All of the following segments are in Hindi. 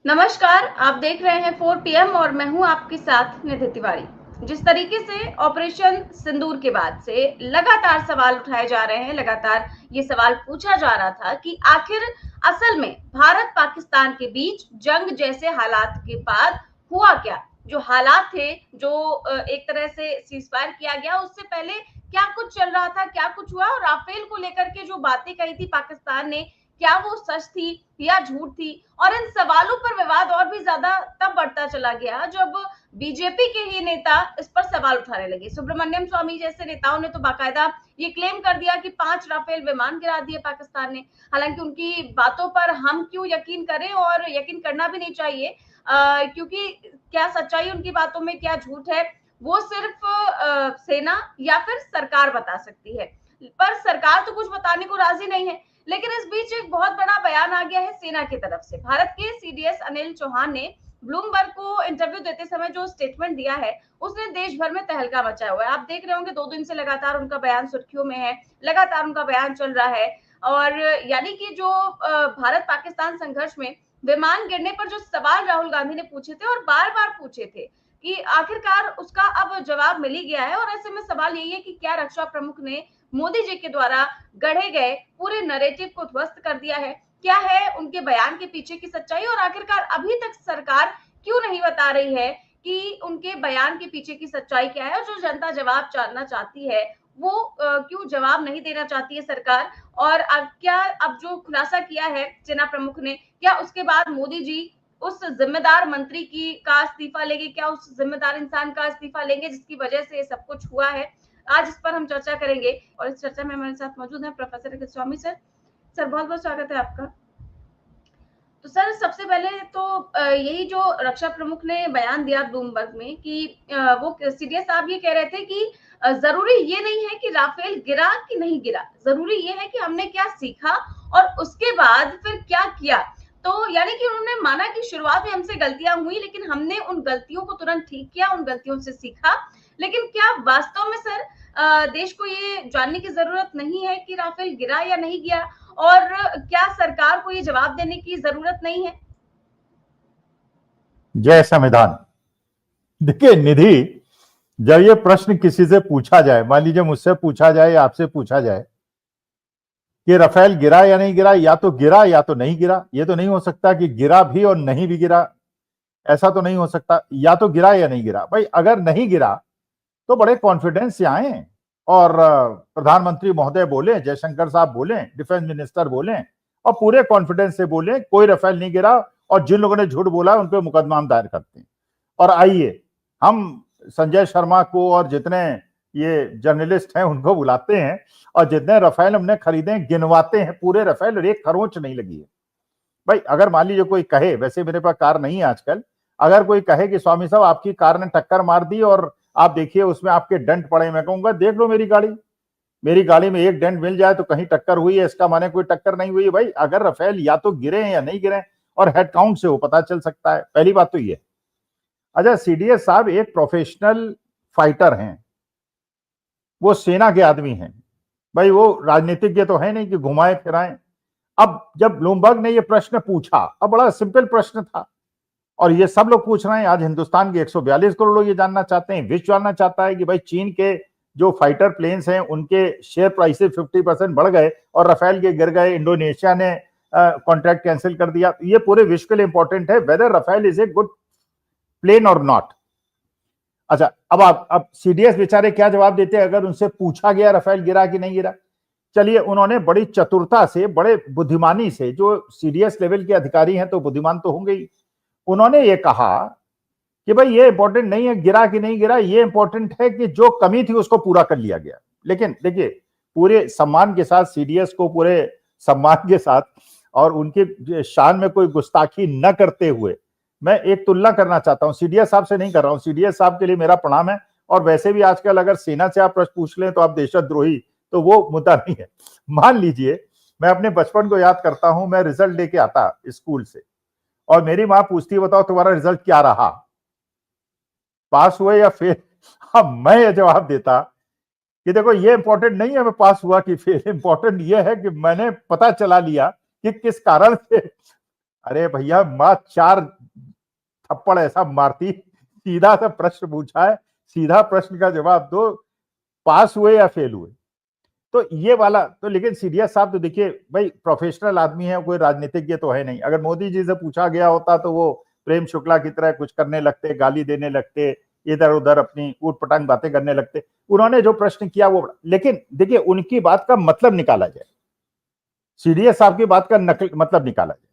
नमस्कार, आप देख रहे हैं 4 पीएम और मैं हूं आपके साथ निधि तिवारी। जिस तरीके से ऑपरेशन सिंदूर के बाद से लगातार सवाल उठाए जा रहे हैं, लगातार ये सवाल पूछा जा रहा था कि आखिर असल में भारत पाकिस्तान के बीच जंग जैसे हालात के बाद हुआ क्या? जो हालात थे, जो एक तरह से सीज़फायर किया गया, उससे पहले क्या कुछ चल रहा था, क्या कुछ हुआ और राफेल को लेकर के जो बातें कही थी पाकिस्तान ने, क्या वो सच थी या झूठ थी? और इन सवालों पर विवाद और भी ज्यादा तब बढ़ता चला गया जब बीजेपी के ही नेता इस पर सवाल उठाने लगे। सुब्रमण्यम स्वामी जैसे नेताओं ने तो बाकायदा ये क्लेम कर दिया कि 5 राफेल विमान गिरा दिए पाकिस्तान ने। हालांकि उनकी बातों पर हम क्यों यकीन करें, और यकीन करना भी नहीं चाहिए, क्योंकि क्या सच्चाई उनकी बातों में, क्या झूठ है, वो सिर्फ सेना या फिर सरकार बता सकती है। पर सरकार तो कुछ बताने को राजी नहीं है। लेकिन इस बीच एक बहुत बड़ा बयान आ गया है सेना की तरफ से। भारत के सीडीएस अनिल चौहान ने ब्लूमबर्ग को इंटरव्यू देते समय जो स्टेटमेंट दिया है, उसने देश भर में तहलका मचाया हुआ है। आप देख रहे होंगे 2 दिन से लगातार उनका बयान सुर्खियों में है, लगातार उनका बयान चल रहा है। और यानी कि जो भारत पाकिस्तान संघर्ष में विमान गिरने पर जो सवाल राहुल गांधी ने पूछे थे और बार बार पूछे थे, कि आखिरकार उसका अब जवाब मिल ही गया है। और ऐसे में सवाल यही है कि क्या रक्षा प्रमुख ने मोदी जी के द्वारा गढ़े गए पूरे नैरेटिव को ध्वस्त कर दिया है? क्या है उनके बयान के पीछे की सच्चाई, और आखिरकार अभी तक सरकार क्यों नहीं बता रही है कि उनके बयान के पीछे की सच्चाई क्या है? और जो जनता जवाब जानना चाहती है, वो क्यों जवाब नहीं देना चाहती है सरकार? और क्या अब जो खुलासा किया है सेना प्रमुख ने, क्या उसके बाद मोदी जी उस जिम्मेदार मंत्री की का इस्तीफा लेंगे? क्या उस जिम्मेदार इंसान का इस्तीफा लेंगे जिसकी वजह से सब कुछ हुआ है? आज इस पर हम चर्चा करेंगे और इस चर्चा में हमारे साथ मौजूद हैं प्रोफेसर अखिल स्वामी सर। सर, बहुत बहुत स्वागत है आपका। तो सर, सबसे पहले तो यही जो रक्षा प्रमुख ने बयान दिया ब्लूमबर्ग में कि वो सीडीएस साहब ये कह रहे थे कि जरूरी ये नहीं है कि राफेल गिरा कि नहीं गिरा, जरूरी ये है कि हमने क्या सीखा और उसके बाद फिर क्या किया। तो यानी कि उन्होंने माना कि शुरुआत में हमसे गलतियां हुई, लेकिन हमने उन गलतियों को तुरंत ठीक किया, उन गलतियों से सीखा। लेकिन क्या वास्तव में सर देश को ये जानने की जरूरत नहीं है कि राफेल गिरा या नहीं गिरा, और क्या सरकार को ये जवाब देने की जरूरत नहीं है? जय संविधान। देखिए निधि, जब ये प्रश्न किसी से पूछा जाए, मान लीजिए मुझसे पूछा जाए या आपसे पूछा जाए कि राफेल गिरा या नहीं गिरा, या तो गिरा या तो नहीं गिरा। ये तो नहीं हो सकता कि गिरा भी और नहीं भी गिरा, ऐसा तो नहीं हो सकता। या तो गिरा या नहीं गिरा। भाई अगर नहीं गिरा तो बड़े कॉन्फिडेंस से आए और प्रधानमंत्री महोदय बोले, जयशंकर साहब बोले, डिफेंस मिनिस्टर बोले और पूरे कॉन्फिडेंस से बोले कोई राफेल नहीं गिरा, और जिन लोगों ने झूठ बोला उन पर मुकदमा हम दायर करते हैं। और आइए हम संजय शर्मा को और जितने ये जर्नलिस्ट हैं उनको बुलाते हैं और जितने राफेल हमने खरीदे गिनवाते हैं। पूरे राफेल, एक खरोंच नहीं लगी है। भाई अगर मान लीजिए कोई कहे, वैसे मेरे पास कार नहीं है आजकल, अगर कोई कहे कि स्वामी साहब आपकी कार ने टक्कर मार दी और आप देखिए उसमें आपके डेंट पड़े, मैं कहूंगा देख लो मेरी गाड़ी में एक डेंट मिल जाए तो कहीं टक्कर हुई है, इसका माने कोई टक्कर नहीं हुई है। भाई अगर राफेल या तो गिरे हैं या नहीं गिरे, और हेड काउंट से वो पता चल सकता है। पहली बात तो ये। अच्छा, सीडीएस साहब एक प्रोफेशनल फाइटर हैं, वो सेना के आदमी हैं। भाई वो राजनीतिज्ञ तो है नहीं कि घुमाए फिराएं। अब जब ब्लूमबर्ग ने ये प्रश्न पूछा, अब बड़ा सिंपल प्रश्न था और ये सब लोग पूछ रहे हैं। आज हिंदुस्तान के 142 करोड़ लोग ये जानना चाहते हैं, विश्व जानना चाहता है कि भाई चीन के जो फाइटर प्लेन्स हैं उनके शेयर प्राइसेस 50% बढ़ गए और राफेल के गिर गए, इंडोनेशिया ने कॉन्ट्रैक्ट कैंसिल कर दिया। ये पूरे विश्व के लिए इंपॉर्टेंट है whether Rafale is a good plane और नॉट। अच्छा, अब सीडीएस बेचारे क्या जवाब देते हैं अगर उनसे पूछा गया राफेल गिरा कि नहीं गिरा। चलिए, उन्होंने बड़ी चतुरता से, बड़े बुद्धिमानी से, जो सीडीएस लेवल के अधिकारी हैं तो बुद्धिमान तो होंगे ही, उन्होंने ये कहा कि भाई ये इंपॉर्टेंट नहीं है गिरा कि नहीं गिरा, ये इंपॉर्टेंट है कि जो कमी थी उसको पूरा कर लिया गया। लेकिन देखिए, पूरे सम्मान के साथ सीडीएस को, पूरे सम्मान के साथ और उनके शान में कोई गुस्ताखी न करते हुए, मैं एक तुलना करना चाहता हूं। सीडीएस साहब से नहीं कर रहा हूं, सीडीएस साहब के लिए मेरा प्रणाम है। और वैसे भी आजकल अगर सेना से आप प्रश्न पूछ लें तो आप देशद्रोही, तो वो मुद्दा नहीं है। मान लीजिए मैं अपने बचपन को याद करता हूं, मैं रिजल्ट लेके आता स्कूल से और मेरी माँ पूछती बताओ तुम्हारा रिजल्ट क्या रहा, पास हुए या फेल। अब मैं ये जवाब देता कि देखो ये इंपॉर्टेंट नहीं है मैं पास हुआ कि फेल, इंपॉर्टेंट ये है कि मैंने पता चला लिया कि किस कारण से अरे भैया माँ 4 थप्पड़ ऐसा मारती, सीधा सा प्रश्न पूछा है, सीधा प्रश्न का जवाब दो, पास हुए या फेल हुए। तो ये वाला तो, लेकिन सीडीएस साहब तो देखिए भाई प्रोफेशनल आदमी है, कोई राजनीतिज्ञ तो है नहीं। अगर मोदी जी से पूछा गया होता तो वो प्रेम शुक्ला की तरह कुछ करने लगते, गाली देने लगते, इधर उधर अपनी ऊट पटांग बातें करने लगते। उन्होंने जो प्रश्न किया वो, लेकिन देखिए उनकी बात का मतलब निकाला जाए, सीडीएस साहब की बात का मतलब निकाला जाए।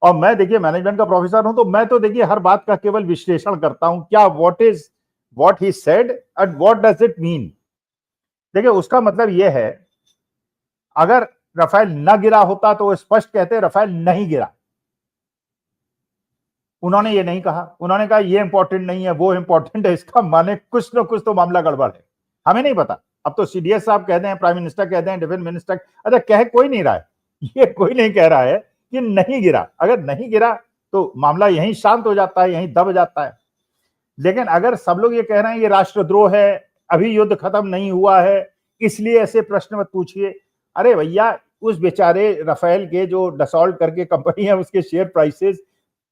और मैं देखिए मैनेजमेंट का प्रोफेसर हूं, तो मैं तो देखिए हर बात का केवल विश्लेषण करता हूं, क्या what he said and what does it mean. देखिए उसका मतलब यह है, अगर राफेल न गिरा होता तो वो स्पष्ट कहते राफेल नहीं गिरा। उन्होंने ये नहीं कहा, उन्होंने कहा ये इंपॉर्टेंट नहीं है, वो इंपॉर्टेंट है। इसका माने कुछ ना कुछ तो मामला गड़बड़ है, हमें नहीं पता। अब तो सीडीएस साहब कहते हैं, प्राइम मिनिस्टर कहते हैं, डिफेंस मिनिस्टर, अच्छा कह कोई नहीं रहा है, ये कोई नहीं कह रहा है कि नहीं गिरा। अगर नहीं गिरा तो मामला यहीं शांत हो जाता है, यहीं दब जाता है। लेकिन अगर सब लोग ये कह रहे हैं ये राष्ट्रद्रोह है, अभी युद्ध खत्म नहीं हुआ है, इसलिए ऐसे प्रश्न मत पूछिए। अरे भैया उस बेचारे राफेल के जो डसॉल्ट करके कंपनी है उसके शेयर प्राइसेस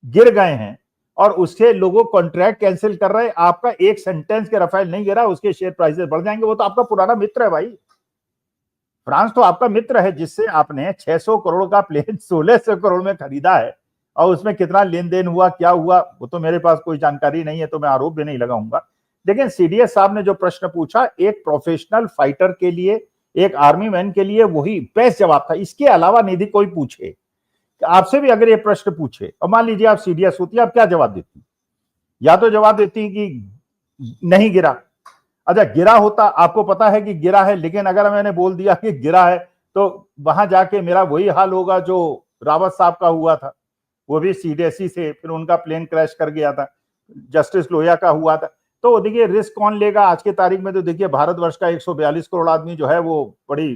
गिर गए हैं और उससे लोगों कॉन्ट्रैक्ट कैंसिल कर रहे हैं। आपका एक सेंटेंस के राफेल नहीं गिरा, उसके शेयर प्राइसेस बढ़ जाएंगे। वो तो आपका पुराना मित्र है भाई, फ्रांस तो आपका मित्र है, जिससे आपने 600 करोड़ का प्लेन 1600 करोड़ में खरीदा है। और उसमें कितना लेन देन हुआ, क्या हुआ, वो तो मेरे पास कोई जानकारी नहीं है, तो मैं आरोप भी नहीं लगाऊंगा। लेकिन सीडीएस साहब ने जो प्रश्न पूछा, एक प्रोफेशनल फाइटर के लिए, एक आर्मी मैन के लिए वही बेस्ट जवाब था। इसके अलावा निधि कोई पूछे, आपसे भी अगर ये प्रश्न पूछे और मान लीजिए आप सीडीएस होती, आप क्या जवाब देती? या तो जवाब देती कि नहीं गिरा। अच्छा गिरा होता, आपको पता है कि गिरा है, लेकिन अगर मैंने बोल दिया कि गिरा है तो वहां जाके मेरा वही हाल होगा जो रावत साहब का हुआ था। वो भी सीडीएसई से, फिर उनका प्लेन क्रैश कर गया था, जस्टिस लोहिया का हुआ था। तो देखिए रिस्क कौन लेगा आज की तारीख में? तो देखिए भारतवर्ष का 142 करोड़ आदमी जो है वो बड़ी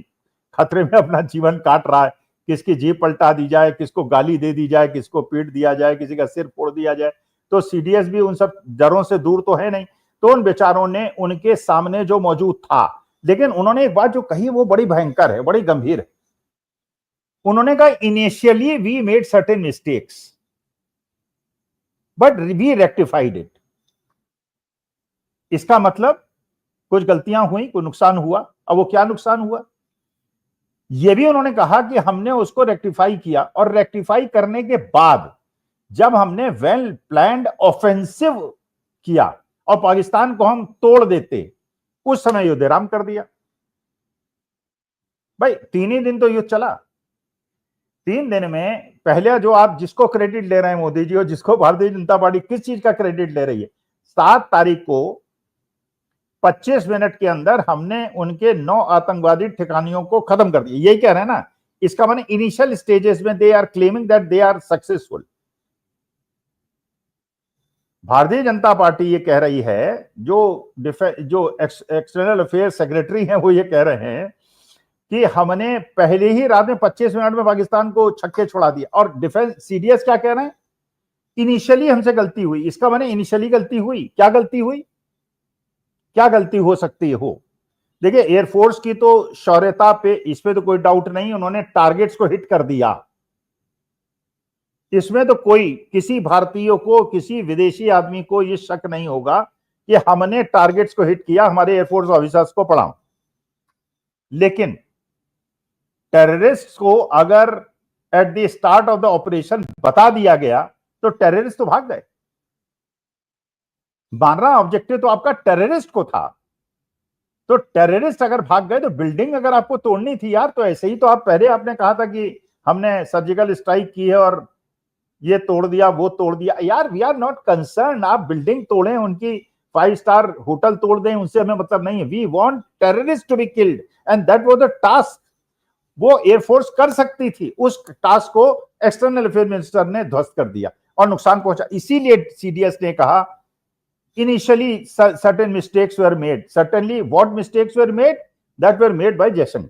खतरे में अपना जीवन काट रहा है। किसकी जीप पलटा दी जाए, किसको गाली दे दी जाए, किसको पीट दिया जाए, किसी का सिर फोड़ दिया जाए। तो सीडीएस भी उन सब डरों से दूर तो है नहीं। तो उन बेचारों ने उनके सामने जो मौजूद था, लेकिन उन्होंने एक बात जो कही वो बड़ी भयंकर है, बड़ी गंभीर है। उन्होंने कहा initially we made certain mistakes but we rectified it. इसका मतलब कुछ गलतियां हुई, कोई नुकसान हुआ। अब वो क्या नुकसान हुआ, ये भी उन्होंने कहा कि हमने उसको रेक्टिफाई किया, और रेक्टिफाई करने के बाद जब हमने वेल प्लान्ड ऑफेंसिव किया और पाकिस्तान को हम तोड़ देते, उस समय युद्ध विराम कर दिया। भाई 3 ही दिन तो युद्ध चला। 3 दिन में पहले जो आप जिसको क्रेडिट ले रहे हैं मोदी जी, और जिसको भारतीय जनता पार्टी किस चीज का क्रेडिट ले रही है, 7 तारीख को 25 मिनट के अंदर हमने उनके 9 आतंकवादी ठिकानियों को खत्म कर दिया। यही कह रहे हैं ना, इसका माने इनिशियल स्टेजेस में they are claiming that they are successful. Bharatiya Janata party ये कह रही है, जो एक्सटर्नल अफेयर सेक्रेटरी हैं वो ये कह रहे हैं कि हमने पहले ही रात में 25 मिनट में पाकिस्तान को छक्के छुड़ा दिया। और डिफेंस सीडीएस क्या कह रहे हैं, इनिशियली हमसे गलती हुई। इसका माने इनिशियली गलती हुई, क्या गलती हुई, क्या गलती हो सकती हो? देखिए एयरफोर्स की तो शौर्यता पे, इस पे तो कोई डाउट नहीं, उन्होंने टारगेट्स को हिट कर दिया। इसमें तो कोई, किसी भारतीय को, किसी विदेशी आदमी को यह शक नहीं होगा कि हमने टारगेट्स को हिट किया, हमारे एयरफोर्स ऑफिसर्स को पढ़ाओ। लेकिन टेररिस्ट को अगर at the start of the operation बता दिया गया तो टेररिस्ट तो भाग गए। मान रहा ऑब्जेक्टिव तो आपका टेररिस्ट को था, तो टेररिस्ट अगर भाग गए तो बिल्डिंग अगर आपको तोड़नी थी यार, तो ऐसे ही तो आप पहले आपने कहा था कि हमने सर्जिकल स्ट्राइक की है और ये तोड़ दिया, वो तोड़ दिया। यार वी आर नॉट कंसर्न, आप बिल्डिंग तोड़ें, उनकी 5 स्टार होटल तोड़ दें, उनसे हमें मतलब नहीं है। We want terrorist to be killed and that was the task. वो एयरफोर्स कर सकती थी, उस टास्क को एक्सटर्नल अफेयर मिनिस्टर ने ध्वस्त कर दिया और नुकसान पहुंचा। इसीलिए सीडीएस ने कहा initially certain mistakes were made. Certainly what mistakes were made, that were made by Jaishankar.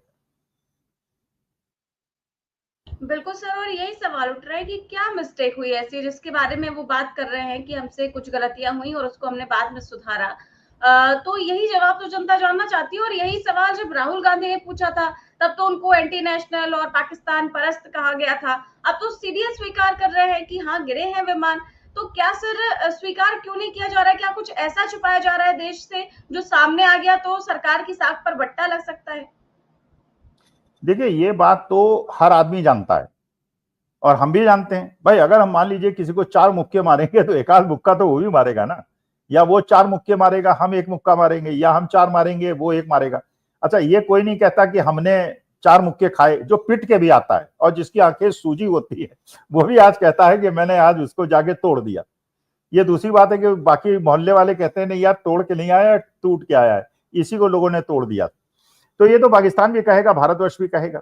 बिल्कुल सर, और यही सवाल उठ रहा है कि क्या मिस्टेक हुई ऐसी जिसके बारे में वो बात कर रहे हैं कि हमसे कुछ गलतियां हुई और उसको हमने बाद में सुधारा। तो यही जवाब तो जनता जानना चाहती है। और यही सवाल जब राहुल गांधी ने पूछा था तब तो उनको एंटी नेशनल और पाकिस्तान परस्त कहा गया था। अब तो सीधे स्वीकार कर रहे हैं कि हाँ गिरे हैं विमान। तो क्या सर स्वीकार क्यों नहीं किया जा रहा है? क्या कुछ ऐसा छुपाया जा रहा है देश से जो सामने आ गया तो सरकार की साख पर बट्टा लग सकता है? देखिए, ये बात तो हर आदमी जानता है और हम भी जानते हैं भाई। अगर हम मान लीजिए किसी को 4 मुक्के मारेंगे तो एक आध मुक्का तो वो भी मारेगा ना, या वो 4 मुक्के मारेगा, हम 1 मुक्का मारेंगे, या हम 4 मारेंगे वो 1 मारेगा। अच्छा, ये कोई नहीं कहता कि हमने 4 मुक्के खाए। जो पिट के भी आता है और जिसकी आंखें सूजी होती है वो भी आज कहता है कि मैंने आज उसको जाके तोड़ दिया। ये दूसरी बात है कि बाकी मोहल्ले वाले कहते हैं नहीं यार, तोड़ के नहीं आया, टूट के आया है, इसी को लोगों ने तोड़ दिया। तो ये तो पाकिस्तान भी कहेगा, भारतवर्ष भी कहेगा।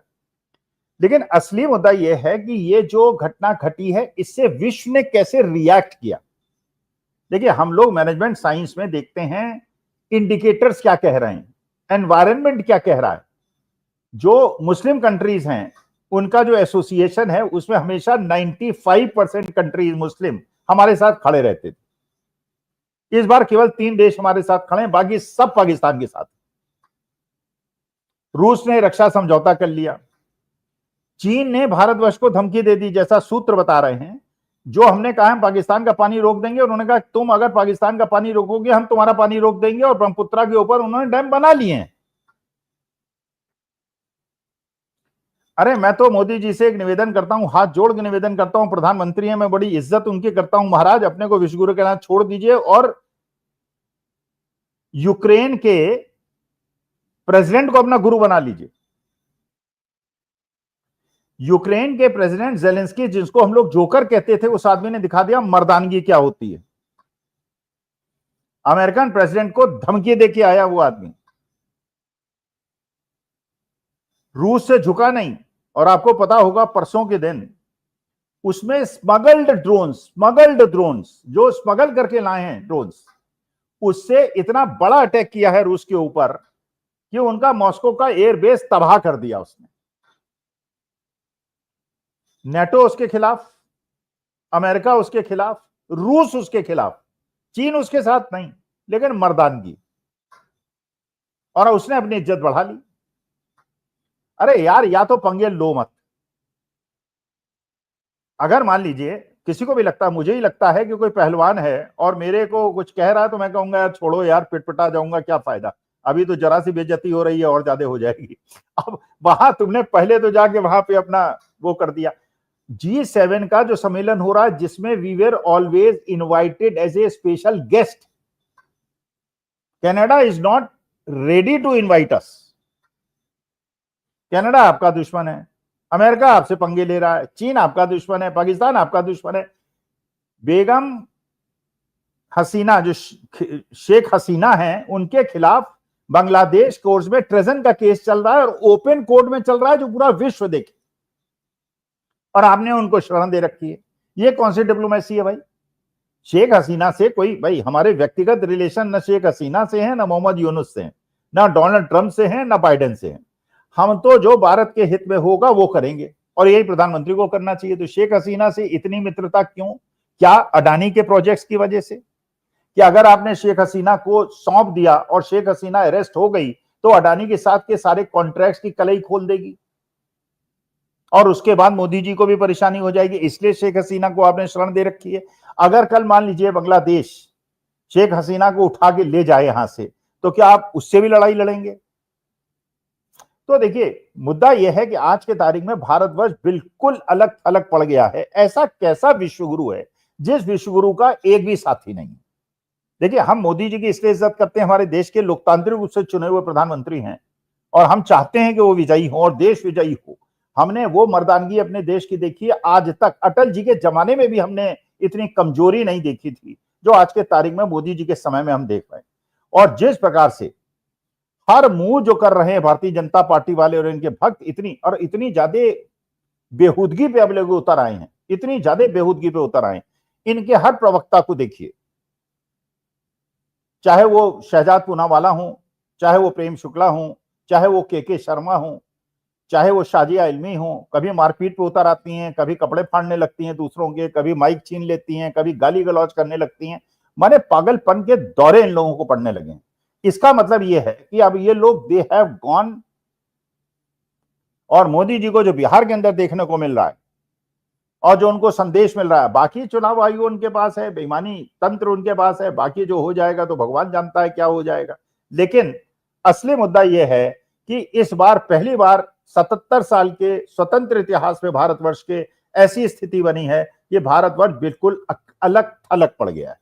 लेकिन असली मुद्दा यह है कि ये जो घटना घटी है इससे विश्व ने कैसे रिएक्ट किया। देखिए, हम लोग मैनेजमेंट साइंस में देखते हैं इंडिकेटर्स क्या कह रहे हैं, एनवायरनमेंट क्या कह रहा है। जो मुस्लिम कंट्रीज हैं उनका जो एसोसिएशन है उसमें हमेशा 95% कंट्रीज मुस्लिम हमारे साथ खड़े रहते थे। इस बार केवल 3 देश हमारे साथ खड़े हैं, बाकी सब पाकिस्तान के साथ। रूस ने रक्षा समझौता कर लिया, चीन ने भारतवर्ष को धमकी दे दी, जैसा सूत्र बता रहे हैं। जो हमने कहा हम पाकिस्तान का पानी रोक देंगे, उन्होंने कहा तुम अगर पाकिस्तान का पानी रोकोगे हम तुम्हारा पानी रोक देंगे, और ब्रह्मपुत्रा के ऊपर उन्होंने डैम बना लिए हैं। अरे मैं तो मोदी जी से एक निवेदन करता हूं, हाथ जोड़ के निवेदन करता हूं, प्रधानमंत्री हैं, मैं बड़ी इज्जत उनकी करता हूं, महाराज अपने को विश्वगुरु के नाम छोड़ दीजिए और यूक्रेन के प्रेसिडेंट को अपना गुरु बना लीजिए। यूक्रेन के प्रेसिडेंट जेलेंस्की, जिसको हम लोग जोकर कहते थे, उस आदमी ने दिखा दिया मर्दानगी क्या होती है। अमेरिकन प्रेसिडेंट को धमकी देके आया वो आदमी, रूस से झुका नहीं। और आपको पता होगा परसों के दिन उसमें स्मगल्ड ड्रोन्स जो स्मगल करके लाए हैं ड्रोन्स, उससे इतना बड़ा अटैक किया है रूस के ऊपर कि उनका मॉस्को का एयरबेस तबाह कर दिया उसने। नेटो उसके खिलाफ, अमेरिका उसके खिलाफ, रूस उसके खिलाफ, चीन उसके साथ नहीं, लेकिन मर्दानगी, और उसने अपनी इज्जत बढ़ा ली। अरे यार, या तो पंगे लो मत। अगर मान लीजिए किसी को भी लगता है, मुझे ही लगता है कि कोई पहलवान है और मेरे को कुछ कह रहा है, तो मैं कहूंगा यार छोड़ो यार, पिटपिटा जाऊंगा, क्या फायदा, अभी तो जरा सी बेइज्जती हो रही है और ज्यादा हो जाएगी। अब वहां तुमने पहले तो जाके वहां पे अपना वो कर दिया। G7 का जो सम्मेलन हो रहा है, जिसमें we were always invited as a special guest, Canada is not ready to invite us. Canada आपका दुश्मन है, अमेरिका आपसे पंगे ले रहा है, चीन आपका दुश्मन है, पाकिस्तान आपका दुश्मन है। बेगम हसीना, जो शेख हसीना है, उनके खिलाफ बांग्लादेश कोर्ट में ट्रेजन का केस चल रहा है, और ओपन कोर्ट में चल रहा है, जो पूरा विश्व देखे, और आपने उनको शरण दे रखी है। ये कौन सी डिप्लोमेसी है भाई? शेख हसीना से कोई, भाई हमारे व्यक्तिगत रिलेशन न शेख हसीना से है, न मोहम्मद यूनुस से है, न डोनाल्ड ट्रंप से है, न बाइडेन से है। हम तो जो भारत के हित में होगा वो करेंगे, और यही प्रधानमंत्री को करना चाहिए। तो शेख हसीना से इतनी मित्रता क्यों? क्या अडानी के प्रोजेक्ट्स की वजह से? कि अगर आपने शेख हसीना को सौंप दिया और शेख हसीना अरेस्ट हो गई तो अडानी के साथ के सारे कॉन्ट्रैक्ट्स की कलई खोल देगी, और उसके बाद मोदी जी को भी परेशानी हो जाएगी। इसलिए शेख हसीना को आपने शरण दे रखी है। अगर कल मान लीजिए बांग्लादेश शेख हसीना को उठा के ले जाए यहां से, तो क्या आप उससे भी लड़ाई लड़ेंगे? तो देखिए, मुद्दा यह है कि आज के तारीख में भारतवर्ष बिल्कुल अलग अलग पड़ गया है। ऐसा कैसा विश्वगुरु है जिस विश्वगुरु का एक भी साथी नहीं? देखिए, हम मोदी जी की इसलिए इज्जत करते हैं, हमारे देश के लोकतांत्रिक रूप से चुने हुए प्रधानमंत्री हैं, और हम चाहते हैं कि वो विजयी हो और देश विजयी हो। हमने वो मर्दानगी अपने देश की देखी है आज तक। अटल जी के जमाने में भी हमने इतनी कमजोरी नहीं देखी थी जो आज के तारीख में मोदी जी के समय में हम देख रहे हैं। और जिस प्रकार से हर मुंह जो कर रहे हैं भारतीय जनता पार्टी वाले और इनके भक्त, इतनी ज्यादा बेहूदगी पे अब लोग उतर आए हैं, इतनी ज्यादा बेहूदगी पे उतर आए। इनके हर प्रवक्ता को देखिए, चाहे वो शहजाद पूनावाला हो, चाहे वो प्रेम शुक्ला हो, चाहे वो के शर्मा हो, चाहे वो शाजिया इल्मी हो, कभी मारपीट पे उतर आती हैं, कभी कपड़े फाड़ने लगती हैं दूसरों के, कभी माइक छीन लेती हैं, कभी गाली गलौज करने लगती हैं। माने पागलपन के दौरे इन लोगों को पड़ने लगे हैं। इसका मतलब यह है कि अब ये लोग दे हैव गॉन, और मोदी जी को जो बिहार के अंदर देखने को मिल रहा है और जो उनको संदेश मिल रहा है, बाकी चुनाव आयोग उनके पास है, बेईमानी तंत्र उनके पास है, बाकी जो हो जाएगा तो भगवान जानता है क्या हो जाएगा। लेकिन असली मुद्दा यह है कि इस बार पहली बार 77 साल के स्वतंत्र इतिहास में भारतवर्ष के ऐसी स्थिति बनी है कि भारतवर्ष बिल्कुल अलग थलग पड़ गया है।